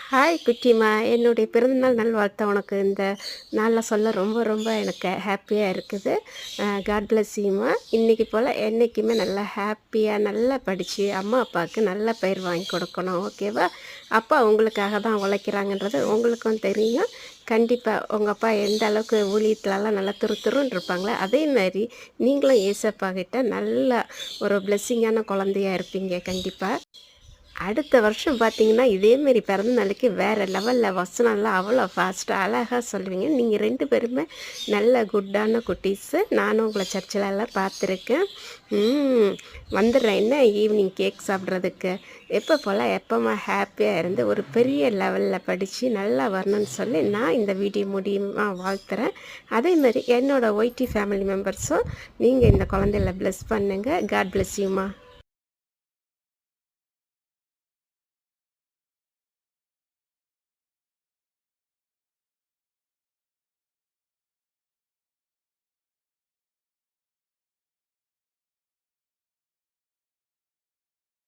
Hi குட்டிமா, என்னுடைய பிறந்தநாள் நல்வாழ்த்த உனக்கு இந்த நாளில் சொல்ல ரொம்ப ரொம்ப எனக்கு ஹாப்பியாக இருக்குது. காட் பிளஸ் யூமா. இன்றைக்கி போல் என்றைக்குமே நல்லா ஹாப்பியாக நல்லா படித்து அம்மா அப்பாவுக்கு நல்ல பெயர் வாங்கி கொடுக்கணும். ஓகேவா? அப்பா உங்களுக்காக தான் உழைக்கிறாங்கன்றது உங்களுக்கும் தெரியும். கண்டிப்பாக உங்கள் அப்பா எந்த அளவுக்கு ஊழியத்துலலாம் நல்லா துருத்துருன்னு இருப்பாங்களோ அதே மாதிரி நீங்களும் ஏசப்பா கிட்ட நல்ல ஒரு பிளெஸ்ஸிங்கான குழந்தையாக இருப்பீங்க கண்டிப்பாக. அடுத்த வருஷம் பார்த்தீங்கன்னா இதேமாரி பிறந்த நாளைக்கு வேறு லெவலில் வசனம்லாம் அவ்வளோ ஃபாஸ்ட்டாக அழகாக சொல்லுவீங்க. நீங்கள் 2 பேருமே நல்ல குட்டான குட்டீஸு. நானும் உங்களை சர்ச்சிலலாம் பார்த்துருக்கேன். வந்துடுறேன் என்ன ஈவினிங் கேக் சாப்பிட்றதுக்கு. எப்போ போல் எப்போமா ஹாப்பியாக இருந்து ஒரு பெரிய லெவலில் படித்து நல்லா வரணும்னு சொல்லி நான் இந்த வீடியோ மூலியமாக வாழ்த்துறேன். அதேமாதிரி என்னோடய ஒய்டி ஃபேமிலி மெம்பர்ஸும் நீங்கள் இந்த குழந்தையில ப்ளெஸ் பண்ணுங்கள். காட் பிளஸ் யூமா.